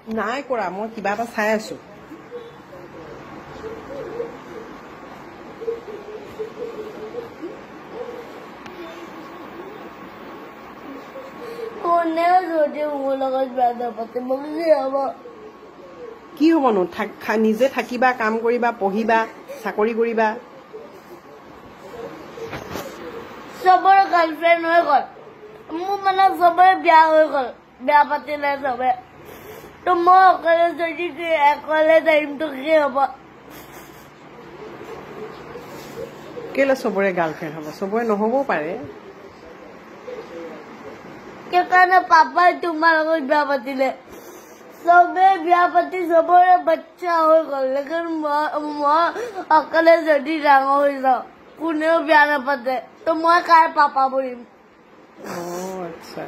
নাই কৰা মই কিবা এটা চাই আছো কোনেও যদি মোৰ লগত বিয়া নাপাতে মোক কি হ'ব কি হ'বনো নিজে থাকিবা কাম কৰিবা পঢ়িবা চাকৰি কৰিবা চবৰে গাৰ্লফ্ৰেণ্ড হৈ গ'ল মোৰ মানে চবৰে বিয়া হৈ গ'ল বিয়া পাতিলে চবে তো মই অকলে যদি অকলে টাইমটো কি হ'ব কেলে চবৰে গাৰ্লফ্ৰেণ্ড হ'ব চবৰে নহ'বও পাৰে সেইকাৰণে পাপাই তোমাৰ লগত বিয়া পাতিলে চবে বিয়া পাতি চবৰে বাচ্চা হৈ গ'ল লেকিন মই অকলে যদি ডাঙৰ হৈ যাওঁ কোনেও বিয়া নাপাতে তো মই কাৰ পাপা বনিম আচ্ছা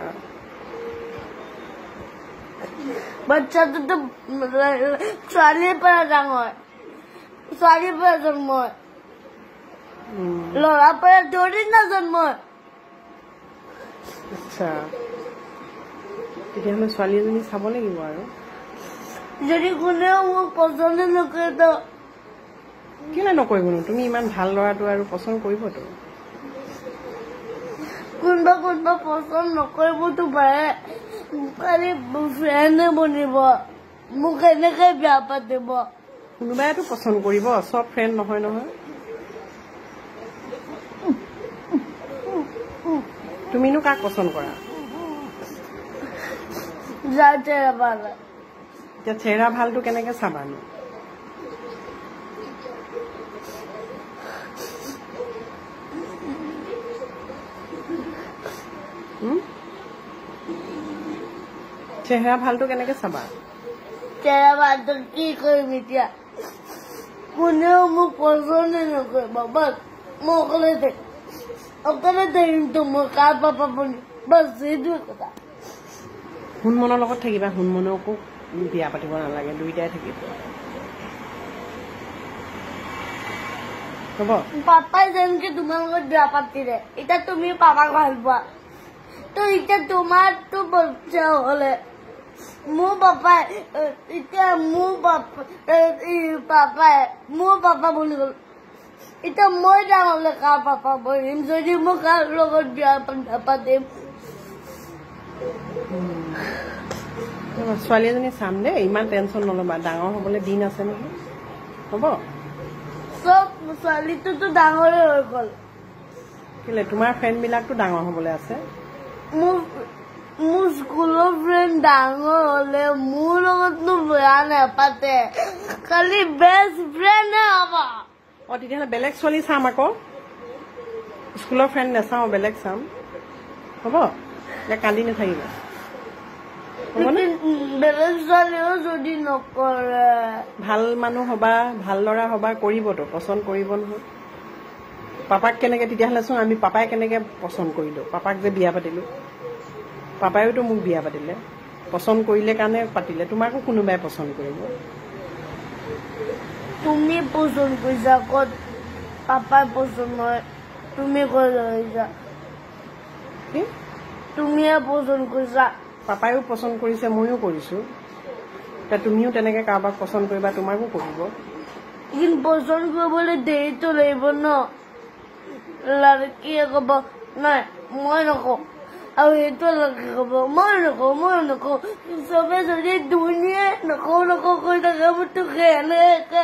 বাচ্চাটোতো ছোৱালীৰ পৰা ডাঙৰ ছোৱালীৰ পৰা জন্ম হয় ল'ৰাৰ পৰা ধৰি না জন্ম হয় আচ্ছা তেতিয়াহ'লে ছোৱালী এজনী চাব লাগিব আৰু যদি কোনেও মোক পচন্দ নকৰে তো কেলে নকৰিবনো তুমি ইমান ভাল ল'ৰাটো আৰু পচন্দ কৰিবতো কোনোবা কোনোবা পচন্দ নকৰিবতো পাৰে খালি ফ্ৰেণ্ডে বনিব মোক এনেকে বিয়া পাতিব কোনোবাইতো পচন্দ কৰিব চব ফ্ৰেণ্ড নহয় নহয় তুমিনো কাক পচন্দ কৰা যাৰ চেহেৰা ভাল এতিয়া চেহেৰা ভালটো কেনেকে চাবানো চেহেৰা ভালটো কেনেকে চাবা চেহেৰা ভালটো কি কৰিম এতিয়া কোনেও মোক পচন্দ নকৰিব বাছ মই অকলে থাকিমতো মই কাৰ পাপা বনিম বাছ সেইটোৱে কথা হুনমনৰ লগত থাকিবা হুনমনকো বিয়া পাতিব নালাগে দুইটাই থাকিব হ'ব পাপাই যেনেকে তোমাৰ লগত বিয়া পাতিলে এতিয়া তুমি পাপাক ভাল পোৱা তো এতিয়া তোমাৰতো বাচ্চা হ'লে মোৰ পাপাই এতিয়া মোৰ পাপা বুলি গ'ল এতিয়া মই ডাঙৰ হ'লে কাৰ পাপা বনিম যদি মই কাৰ লগত বিয়া নাপাতিম ছোৱালী এজনী চাম দেই ইমান টেনচন নল'বা ডাঙৰ হ'বলৈ দিন আছে নহয় হ'ব চব ছোৱালীটোতো ডাঙৰে হৈ গ'ল কেলে তোমাৰ ফ্ৰেণ্ডবিলাকতো ডাঙৰ হ'বলৈ আছে মোৰ স্কুলৰ ফ্ৰেণ্ড ডাঙৰ হ'লে মোৰ লগতনো বিয়া নাপাতে খালি বেষ্ট ফ্ৰেণ্ডে হ'ব তেতিয়াহ'লে বেলেগ ছোৱালী চাম আকৌ স্কুলৰ ফ্ৰেণ্ড নাচাওঁ বেলেগ চাম হ'ব এতিয়া কান্দি নাথাকিবা বেলেগ ছোৱালীও যদি নকৰে ভাল মানুহ হবা ভাল ল'ৰা হবা কৰিবতো পচন্দ কৰিব নহয় পাপাক কেনেকে তেতিয়াহ'লেচোন আমি পাপাই কেনেকে পচন্দ কৰিলো পাপাক যে বিয়া পাতিলো পাপাইওতো মোক বিয়া পাতিলে পচন্দ কৰিলে কাৰণে পাতিলে তোমাকো কোনোবাই পচন্দ কৰিব তুমি পচন্দ কৰিছা ক'ত পাপাই পচন্দ হয় তুমি ক'ত কৰিছা তুমিয়ে পচন্দ কৰিছা পাপাইও পচন্দ কৰিছে ময়ো কৰিছো এতিয়া তুমিও তেনেকে কাৰোবাক পচন্দ কৰিবা তোমাকো কৰিব কিন্তু পচন্দ কৰিবলৈ দেৰিটো লাগিব ন লড়কীয়ে ক'ব নাই মই নকওঁ আৰু সেইটো লড়কী ক'ব মই নকওঁ চবে যদি দুনিয়াই নকওঁ কৰি থাকে মোৰতো এনেকে